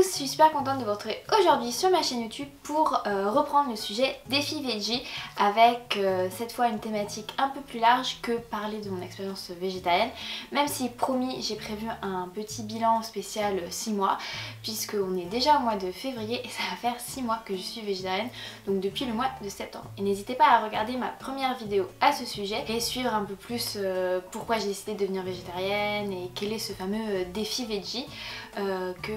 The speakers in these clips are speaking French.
tous, je suis super contente de vous retrouver aujourd'hui sur ma chaîne YouTube pour reprendre le sujet défi veggie avec cette fois une thématique un peu plus large que parler de mon expérience végétarienne, même si promis j'ai prévu un petit bilan spécial 6 mois puisque on est déjà au mois de février et ça va faire 6 mois que je suis végétarienne, donc depuis le mois de septembre. Et n'hésitez pas à regarder ma première vidéo à ce sujet et suivre un peu plus pourquoi j'ai décidé de devenir végétarienne et quel est ce fameux défi veggie que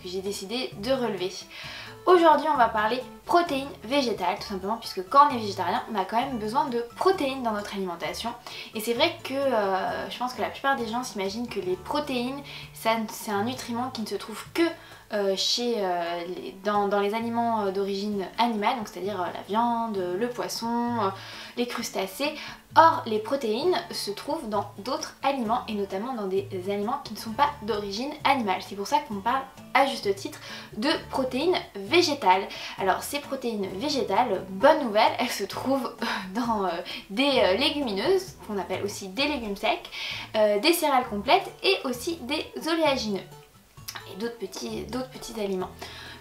j'ai décidé de relever. Aujourd'hui on va parler protéines végétales tout simplement, puisque quand on est végétarien on a quand même besoin de protéines dans notre alimentation, et c'est vrai que je pense que la plupart des gens s'imaginent que les protéines c'est un nutriment qui ne se trouve que dans les aliments d'origine animale, donc c'est-à-dire la viande, le poisson, les crustacés. Or les protéines se trouvent dans d'autres aliments et notamment dans des aliments qui ne sont pas d'origine animale. C'est pour ça qu'on parle à juste titre de protéines végétales. Alors ces protéines végétales, bonne nouvelle, elles se trouvent dans des légumineuses qu'on appelle aussi des légumes secs, des céréales complètes et aussi des oléagineux et d'autres petits aliments.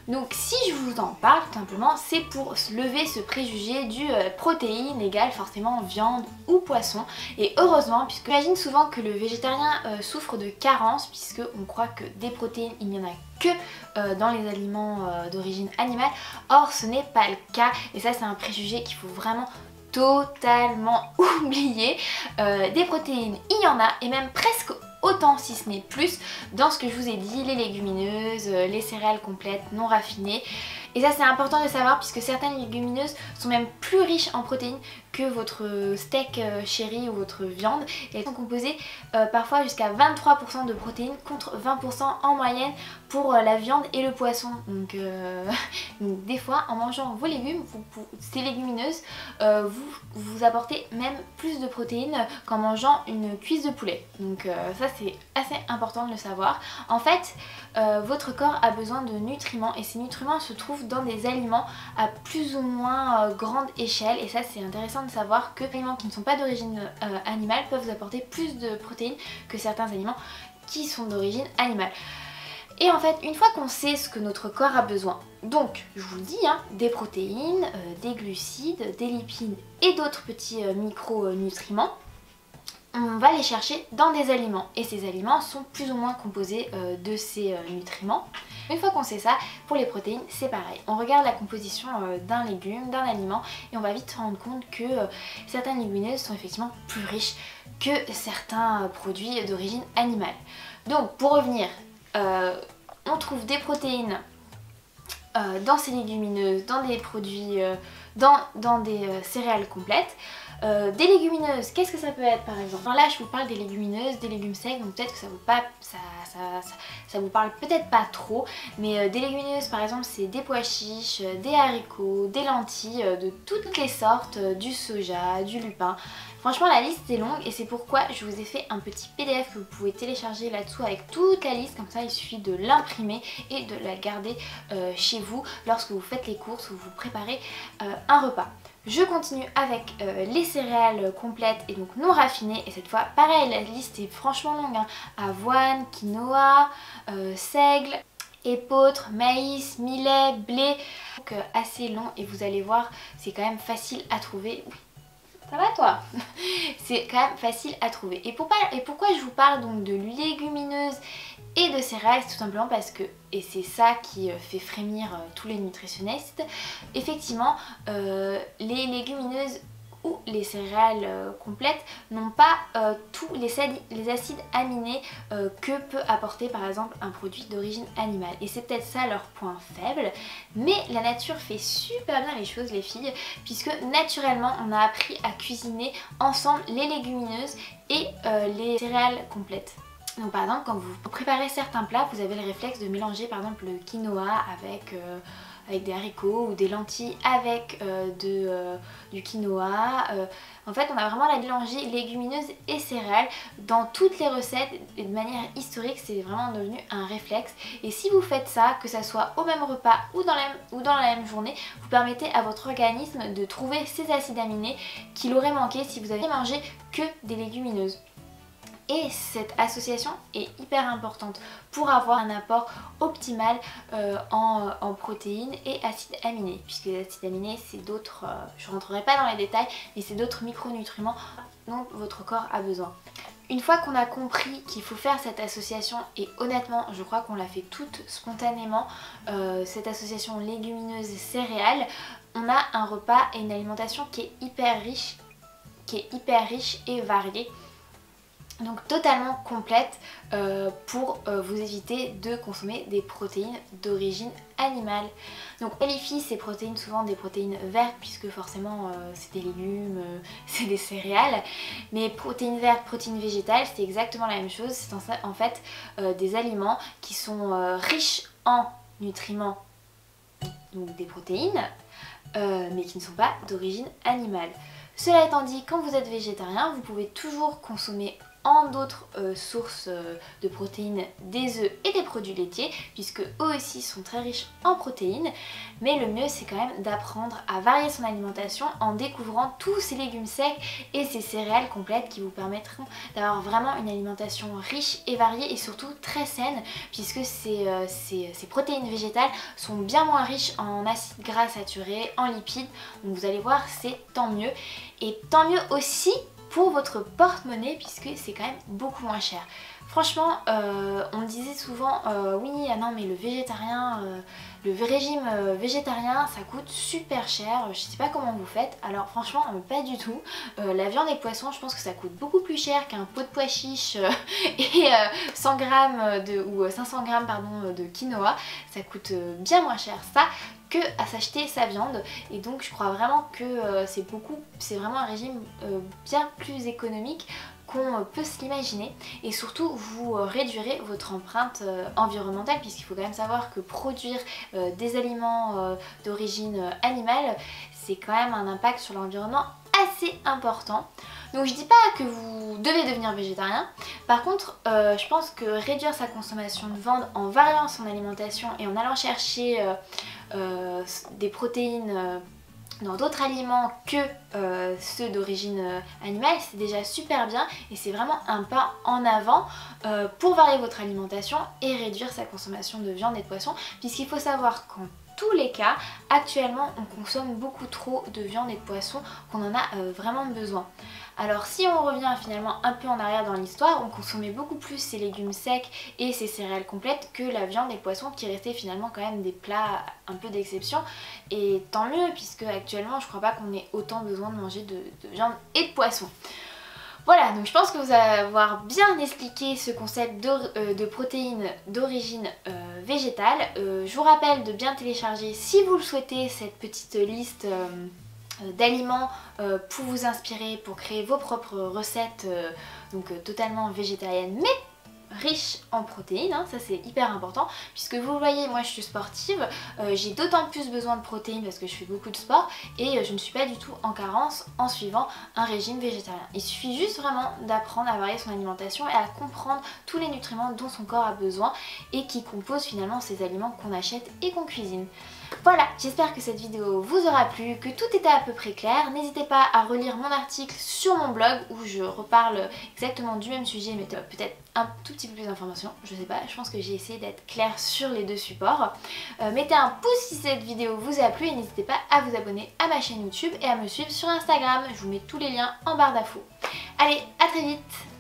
Donc si je vous en parle tout simplement, c'est pour lever ce préjugé du protéine égale forcément viande ou poisson. Et heureusement, puisque j'imagine souvent que le végétarien souffre de carence, puisque on croit que des protéines il n'y en a que dans les aliments d'origine animale. Or ce n'est pas le cas, et ça c'est un préjugé qu'il faut vraiment totalement oublier. Des protéines il y en a, et même presque autant si ce n'est plus dans ce que je vous ai dit, les légumineuses, les céréales complètes non raffinées. Et ça c'est important de savoir, puisque certaines légumineuses sont même plus riches en protéines que votre steak chéri ou votre viande, et elles sont composées parfois jusqu'à 23% de protéines contre 20% en moyenne pour la viande et le poisson. Donc des fois en mangeant vos légumes, ces légumineuses, vous apportez même plus de protéines qu'en mangeant une cuisse de poulet. Donc ça c'est assez important de le savoir. En fait votre corps a besoin de nutriments, et ces nutriments se trouvent dans des aliments à plus ou moins grande échelle, et ça c'est intéressant de savoir que les aliments qui ne sont pas d'origine animale peuvent vous apporter plus de protéines que certains aliments qui sont d'origine animale. Et en fait, une fois qu'on sait ce que notre corps a besoin, donc je vous le dis, hein, des protéines, des glucides, des lipides et d'autres petits micronutriments, on va les chercher dans des aliments, et ces aliments sont plus ou moins composés de ces nutriments. Une fois qu'on sait ça, pour les protéines c'est pareil. On regarde la composition d'un légume, d'un aliment, et on va vite se rendre compte que certaines légumineuses sont effectivement plus riches que certains produits d'origine animale. Donc pour revenir, on trouve des protéines dans ces légumineuses, dans des produits, dans des céréales complètes. Des légumineuses, qu'est-ce que ça peut être par exemple? Alors là je vous parle des légumineuses, des légumes secs, donc peut-être que ça vous parle peut-être pas trop, mais des légumineuses par exemple c'est des pois chiches, des haricots, des lentilles, de toutes les sortes, du soja, du lupin. Franchement la liste est longue, et c'est pourquoi je vous ai fait un petit PDF que vous pouvez télécharger là-dessous avec toute la liste. Comme ça il suffit de l'imprimer et de la garder chez vous lorsque vous faites les courses ou vous préparez un repas. Je continue avec les céréales complètes et donc non raffinées, et cette fois pareil la liste est franchement longue, hein. Avoine, quinoa, seigle, épeautre, maïs, millet, blé, donc assez long, et vous allez voir c'est quand même facile à trouver. Ça va toi? C'est quand même facile à trouver. Et pourquoi je vous parle donc de légumineuses et de céréales? C'est tout simplement parce que, et c'est ça qui fait frémir tous les nutritionnistes, effectivement les légumineuses ou les céréales complètes n'ont pas tous les acides aminés que peut apporter par exemple un produit d'origine animale, et c'est peut-être ça leur point faible. Mais la nature fait super bien les choses les filles, puisque naturellement on a appris à cuisiner ensemble les légumineuses et les céréales complètes. Donc par exemple quand vous préparez certains plats, vous avez le réflexe de mélanger par exemple le quinoa avec des haricots, ou des lentilles avec du quinoa. En fait on a vraiment la mélanger légumineuses et céréales dans toutes les recettes, et de manière historique c'est vraiment devenu un réflexe. Et si vous faites ça, que ça soit au même repas ou dans la même journée, vous permettez à votre organisme de trouver ces acides aminés qu'il aurait manqué si vous aviez mangé que des légumineuses. Et cette association est hyper importante pour avoir un apport optimal en protéines et acides aminés, puisque les acides aminés c'est d'autres, je ne rentrerai pas dans les détails, mais c'est d'autres micronutriments dont votre corps a besoin. Une fois qu'on a compris qu'il faut faire cette association, et honnêtement je crois qu'on l'a fait toute spontanément, cette association légumineuse-céréales, on a un repas et une alimentation qui est hyper riche et variée. Donc totalement complète pour vous éviter de consommer des protéines d'origine animale. Donc on qualifie ces protéines souvent des protéines vertes puisque forcément c'est des légumes, c'est des céréales. Mais protéines vertes, protéines végétales, c'est exactement la même chose. C'est en fait des aliments qui sont riches en nutriments, donc des protéines, mais qui ne sont pas d'origine animale. Cela étant dit, quand vous êtes végétarien, vous pouvez toujours consommer en d'autres sources de protéines des œufs et des produits laitiers, puisque eux aussi sont très riches en protéines. Mais le mieux c'est quand même d'apprendre à varier son alimentation en découvrant tous ces légumes secs et ces céréales complètes qui vous permettront d'avoir vraiment une alimentation riche et variée et surtout très saine, puisque ces protéines végétales sont bien moins riches en acides gras saturés, en lipides. Donc vous allez voir, c'est tant mieux. Et tant mieux aussi pour votre porte-monnaie puisque c'est quand même beaucoup moins cher. Franchement, on me disait souvent oui, ah non mais le végétarien, le régime végétarien ça coûte super cher, je sais pas comment vous faites. Alors franchement pas du tout. La viande et le poisson, je pense que ça coûte beaucoup plus cher qu'un pot de pois chiche et 100 grammes ou 500 grammes pardon, de quinoa. Ça coûte bien moins cher ça que à s'acheter sa viande, et donc je crois vraiment que c'est vraiment un régime bien plus économique qu'on peut se l'imaginer, et surtout vous réduirez votre empreinte environnementale, puisqu'il faut quand même savoir que produire des aliments d'origine animale, c'est quand même un impact sur l'environnement assez important. Donc je dis pas que vous devez devenir végétarien, par contre je pense que réduire sa consommation de viande en variant son alimentation et en allant chercher des protéines dans d'autres aliments que ceux d'origine animale, c'est déjà super bien, et c'est vraiment un pas en avant pour varier votre alimentation et réduire sa consommation de viande et de poisson, puisqu'il faut savoir qu'en tous les cas, actuellement on consomme beaucoup trop de viande et de poisson, qu'on en a vraiment besoin. Alors si on revient finalement un peu en arrière dans l'histoire, on consommait beaucoup plus ces légumes secs et ces céréales complètes que la viande et le poisson, qui restaient finalement quand même des plats un peu d'exception. Et tant mieux, puisque actuellement je crois pas qu'on ait autant besoin de manger de viande et de poisson. Voilà, donc je pense que vous allez avoir bien expliqué ce concept de protéines d'origine végétale. Je vous rappelle de bien télécharger, si vous le souhaitez, cette petite liste d'aliments pour vous inspirer, pour créer vos propres recettes totalement végétariennes mais riches en protéines, hein, ça c'est hyper important, puisque vous le voyez, moi je suis sportive, j'ai d'autant plus besoin de protéines parce que je fais beaucoup de sport, et je ne suis pas du tout en carence en suivant un régime végétarien. Il suffit juste vraiment d'apprendre à varier son alimentation et à comprendre tous les nutriments dont son corps a besoin et qui composent finalement ces aliments qu'on achète et qu'on cuisine. Voilà, j'espère que cette vidéo vous aura plu, que tout était à peu près clair. N'hésitez pas à relire mon article sur mon blog où je reparle exactement du même sujet, mais peut-être un tout petit peu plus d'informations, je sais pas, je pense que j'ai essayé d'être claire sur les deux supports. Mettez un pouce si cette vidéo vous a plu et n'hésitez pas à vous abonner à ma chaîne YouTube et à me suivre sur Instagram, je vous mets tous les liens en barre d'infos. Allez, à très vite!